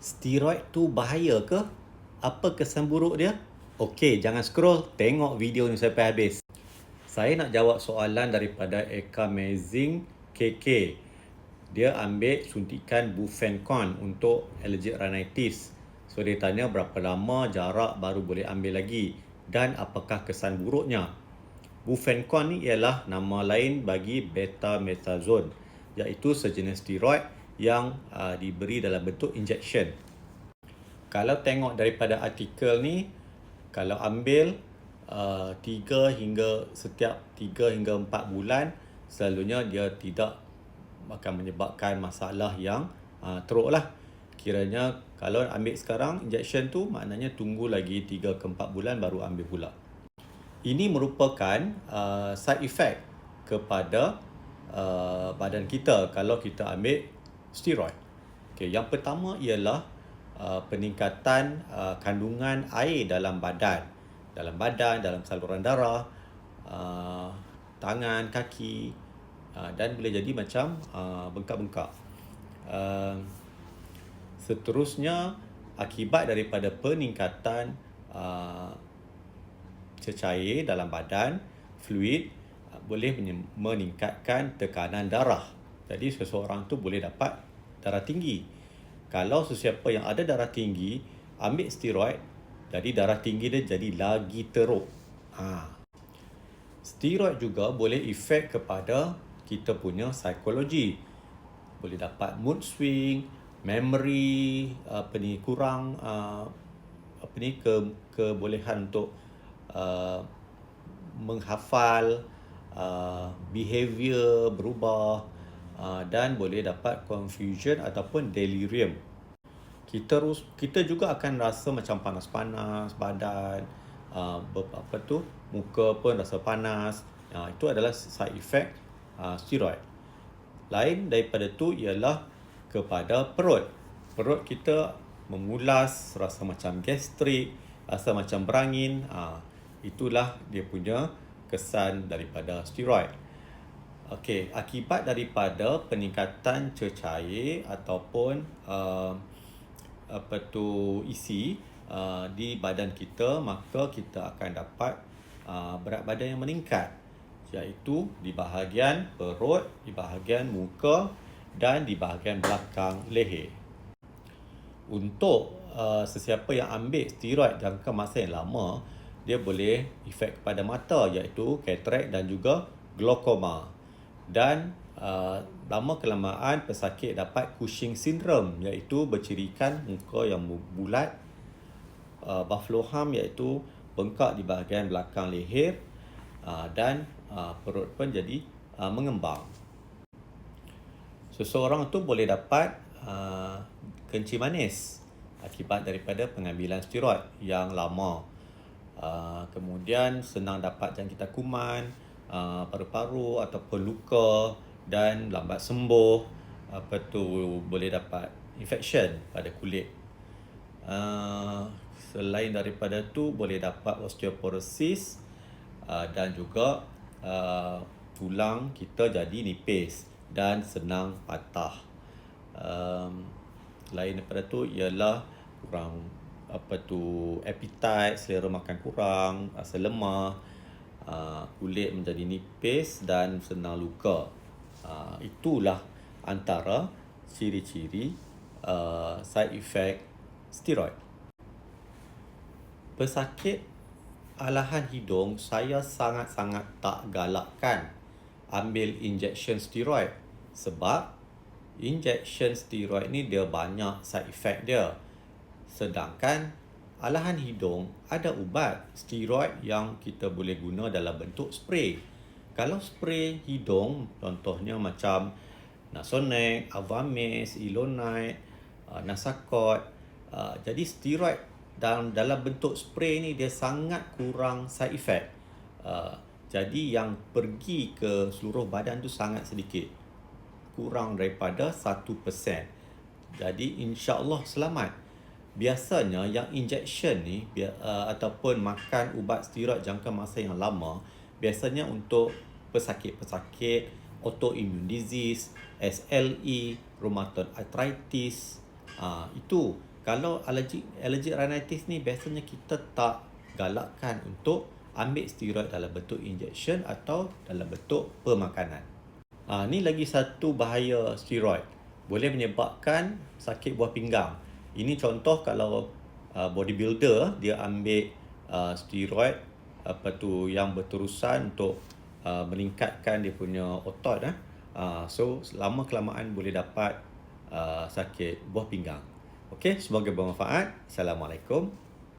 Steroid tu bahaya ke? Apa kesan buruk dia? Okey, jangan scroll, tengok video ni sampai habis. Saya nak jawab soalan daripada Eka Amazing KK. Dia ambil suntikan Bufencon untuk allergic rhinitis. So dia tanya berapa lama jarak baru boleh ambil lagi dan apakah kesan buruknya. Bufencon ni ialah nama lain bagi betamethasone, iaitu sejenis steroid yang diberi dalam bentuk injection. Kalau tengok daripada artikel ni, kalau ambil setiap 3 hingga 4 bulan, selalunya dia tidak akan menyebabkan masalah yang teruk lah. Kiranya kalau ambil sekarang injection tu, maknanya tunggu lagi 3 ke 4 bulan baru ambil pula. Ini merupakan side effect kepada badan kita kalau kita ambil steroid. Okay, yang pertama ialah peningkatan kandungan air dalam badan, dalam saluran darah, tangan, kaki, dan boleh jadi macam bengkak-bengkak. Seterusnya, akibat daripada peningkatan cecair dalam badan, fluid, boleh meningkatkan tekanan darah. Jadi seseorang tu boleh dapat darah tinggi. Kalau sesiapa yang ada darah tinggi ambil steroid, jadi darah tinggi dia jadi lagi teruk. Steroid juga boleh efek kepada kita punya psikologi. Boleh dapat mood swing, memory, kurang kebolehan untuk menghafal, behavior berubah, dan boleh dapat confusion ataupun delirium. Kita juga akan rasa macam panas-panas badan, muka pun rasa panas. Itu adalah side effect steroid. Lain daripada tu ialah kepada perut. Perut kita memulas, rasa macam gastrik, rasa macam berangin. Itulah dia punya kesan daripada steroid. Okey, akibat daripada peningkatan cecair ataupun isi di badan kita, maka kita akan dapat berat badan yang meningkat, iaitu di bahagian perut, di bahagian muka dan di bahagian belakang leher. Untuk sesiapa yang ambil steroid jangka masa yang lama, dia boleh efek kepada mata, iaitu katarak dan juga glaukoma. Dan lama kelamaan pesakit dapat Cushing syndrome, iaitu bercirikan muka yang bulat, buffalo hump iaitu bengkak di bahagian belakang leher, dan perut pun jadi mengembang. Seseorang tu boleh dapat kencing manis akibat daripada pengambilan steroid yang lama. Kemudian senang dapat jangkitan kuman, paru-paru ataupun luka, dan lambat sembuh. Boleh dapat infection pada kulit. Selain daripada tu, boleh dapat osteoporosis, dan juga tulang kita jadi nipis dan senang patah. Lain daripada tu ialah kurang appetite, selera makan kurang, rasa lemah, kulit menjadi nipis dan senang luka. Itulah antara ciri-ciri side effect steroid. Pesakit alahan hidung, saya sangat-sangat tak galakkan ambil injection steroid, sebab injection steroid ni dia banyak side effect dia. Sedangkan alahan hidung ada ubat steroid yang kita boleh guna dalam bentuk spray. Kalau spray hidung, contohnya macam Nasonex, Avamys, Elonite, Nasacort, jadi steroid dalam bentuk spray ni dia sangat kurang side effect. Jadi yang pergi ke seluruh badan tu sangat sedikit, kurang daripada 1%. Jadi insya-Allah selamat. Biasanya yang injection ni ataupun makan ubat steroid jangka masa yang lama, biasanya untuk pesakit-pesakit autoimmune disease, SLE, rheumatoid arthritis, itu Kalau allergic rhinitis ni biasanya kita tak galakkan untuk ambil steroid dalam bentuk injection atau dalam bentuk pemakanan. Ni lagi satu bahaya steroid. Boleh menyebabkan sakit buah pinggang. Ini contoh kalau bodybuilder dia ambil steroid yang berterusan untuk meningkatkan dia punya otot. So lama kelamaan boleh dapat sakit buah pinggang. Okey, semoga bermanfaat. Assalamualaikum.